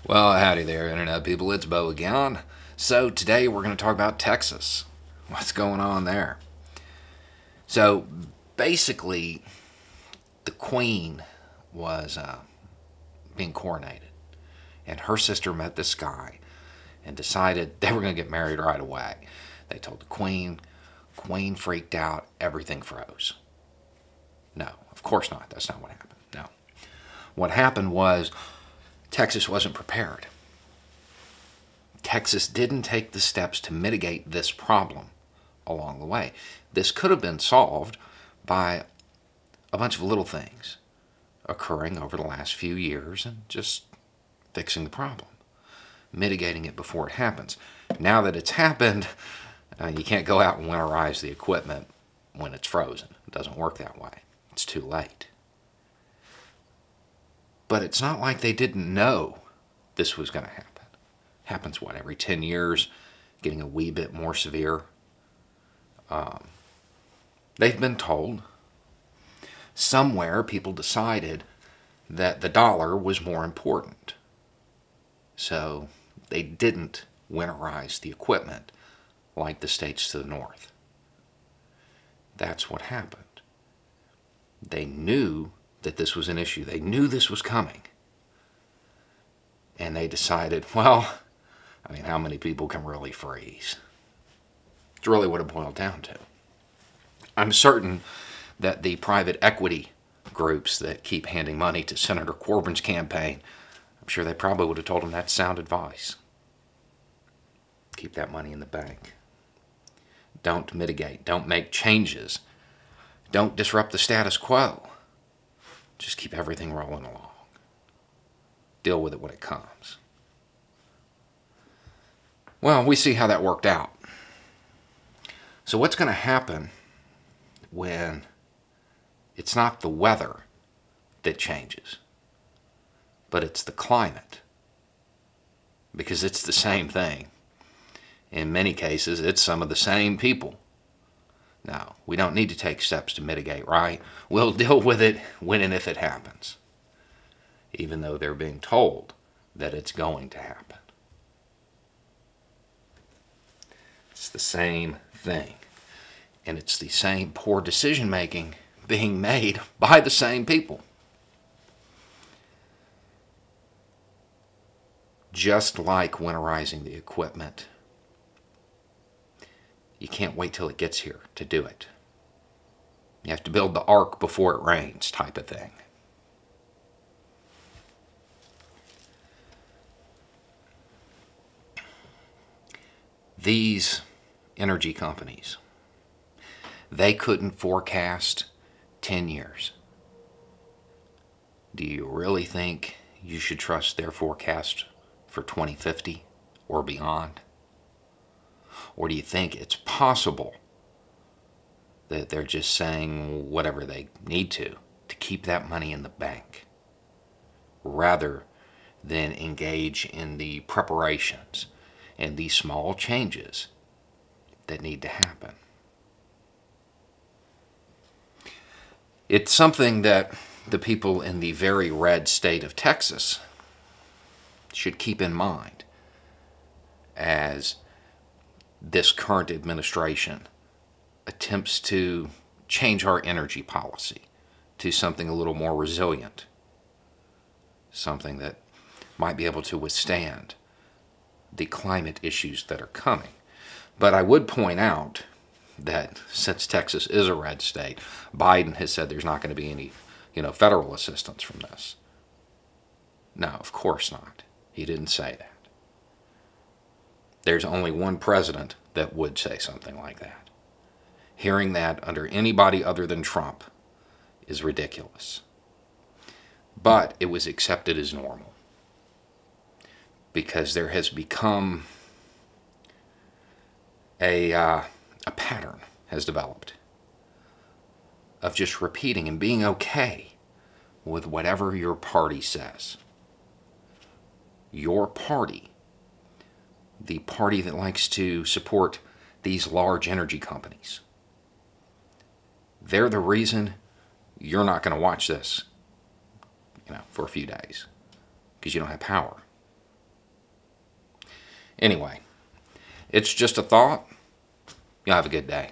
Well, howdy there, Internet people. It's Bo again. So, today we're going to talk about Texas. What's going on there? So, basically, the Queen was being coronated, and her sister met this guy and decided they were going to get married right away. They told the Queen. Queen freaked out. Everything froze. No, of course not. That's not what happened. No. What happened was Texas wasn't prepared. Texas didn't take the steps to mitigate this problem along the way. This could have been solved by a bunch of little things occurring over the last few years and just fixing the problem, mitigating it before it happens. Now that it's happened, you can't go out and winterize the equipment when it's frozen. It doesn't work that way. It's too late. But it's not like they didn't know this was going to happen. Happens, what, every 10 years, getting a wee bit more severe. They've been told. Somewhere people decided that the dollar was more important. So they didn't winterize the equipment like the states to the north. That's what happened. They knew that this was an issue. They knew this was coming. And they decided, well, I mean, how many people can really freeze? It's really what it boiled down to. I'm certain that the private equity groups that keep handing money to Senator Corbyn's campaign, I'm sure they probably would have told him that's sound advice. Keep that money in the bank. Don't mitigate. Don't make changes. Don't disrupt the status quo. Just keep everything rolling along. Deal with it when it comes. Well, we see how that worked out. So what's going to happen when it's not the weather that changes, but it's the climate? Because it's the same thing. In many cases, it's some of the same people. No, we don't need to take steps to mitigate, right? We'll deal with it when and if it happens, even though they're being told that it's going to happen. It's the same thing. And it's the same poor decision-making being made by the same people. Just like winterizing the equipment, you can't wait till it gets here to do it. You have to build the ark before it rains, type of thing. These energy companies, they couldn't forecast 10 years. Do you really think you should trust their forecast for 2050 or beyond? Or do you think it's possible that they're just saying whatever they need to keep that money in the bank, rather than engage in the preparations and the small changes that need to happen? It's something that the people in the very red state of Texas should keep in mind as this current administration attempts to change our energy policy to something a little more resilient, something that might be able to withstand the climate issues that are coming. But I would point out that since Texas is a red state, Biden has said there's not going to be any, federal assistance from this. No, of course not. He didn't say that. There's only one president that would say something like that. Hearing that under anybody other than Trump is ridiculous. But it was accepted as normal, because there has become a pattern has developed of just repeating and being okay with whatever your party says. Your party, the party that likes to support these large energy companies, they're the reason you're not going to watch this, for a few days, because you don't have power. Anyway, it's just a thought. You have a good day.